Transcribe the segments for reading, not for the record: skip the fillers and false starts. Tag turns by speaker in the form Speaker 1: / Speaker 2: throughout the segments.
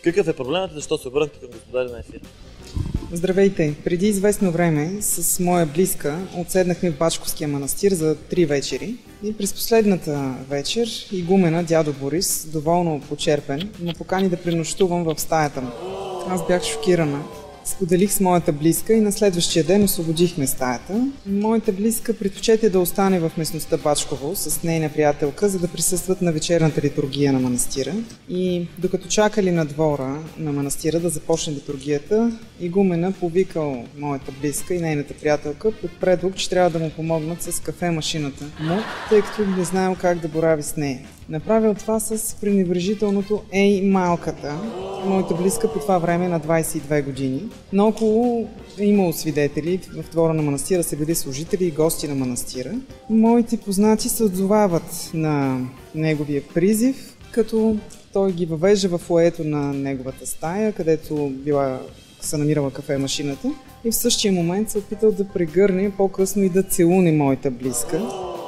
Speaker 1: Какъв е проблемът и защо се обърнахте към господаря на ефир?
Speaker 2: Здравейте! Преди известно време с моя близка отседнахме в Бачковския манастир за 3 вечери и през последната вечер игумена дядо Борис, доволно почерпен, ме покани да пренощувам в стаята му. Аз бях шокирана. Споделих с моята близка и на следващия ден освободихме стаята. Моята близка предпочете да остане в местността Бачково с нейна приятелка, за да присъстват на вечерната литургия на манастира. И докато чакали на двора на манастира да започне литургията, игумена повикал моята близка и нейната приятелка под предлог, че трябва да му помогнат с кафе-машината му, тъй като не знаел как да борави с нея. Направил това с пренебрежителното "Ей, малката". Моята близка по това време на 22 години. Наоколо е имало свидетели, в двора на манастира са били служители и гости на манастира. Моите познати се отзовават на неговия призив, като той ги въвежда в фоайето на неговата стая, където се намирала кафе-машината, и в същия момент се опитал да прегърне, по-късно и да целуне моята близка.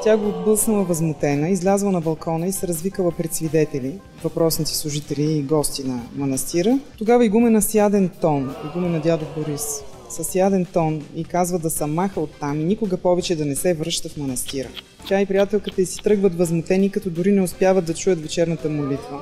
Speaker 2: Тя го отблъснала възмутена, излязла на балкона и се развикала пред свидетели, въпросните служители и гости на манастира. Тогава игумена с яден тон, игумена дядо Борис, с яден тон и казва да се маха оттам и никога повече да не се връща в манастира. Тя и приятелката й си тръгват възмутени, като дори не успяват да чуят вечерната молитва.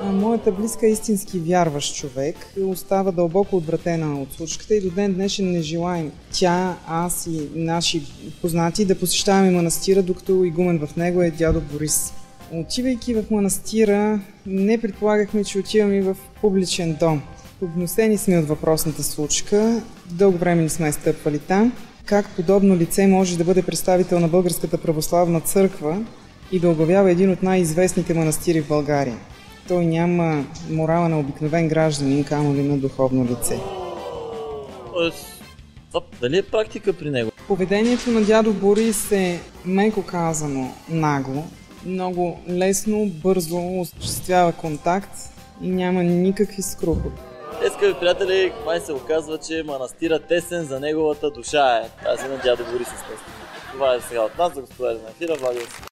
Speaker 2: Моята близка е истински вярващ човек и остава дълбоко отвратена от случката и до ден днешен не желаем тя, аз и наши познати да посещаваме манастира, докато игумен в него е дядо Борис. Отивайки в манастира, не предполагахме, че отиваме в публичен дом. Погносени сме от въпросната случка, дълго време не сме стъпвали там. Как подобно лице може да бъде представител на Българската православна църква и да оглавява един от най-известните манастири в България? Той няма морала на обикновен гражданин, камо ли на духовно лице.
Speaker 1: Тоест, това дали е практика при него?
Speaker 2: Поведението на дядо Борис е, меко казано, нагло. Много лесно, бързо осъществява контакт и няма никакви скрупули.
Speaker 1: Скъпи приятели, май се оказва, че манастира тесен за неговата душа е. Тази на дядо Борис, естествено. Това е сега от нас за господаря на ефира, Владимир.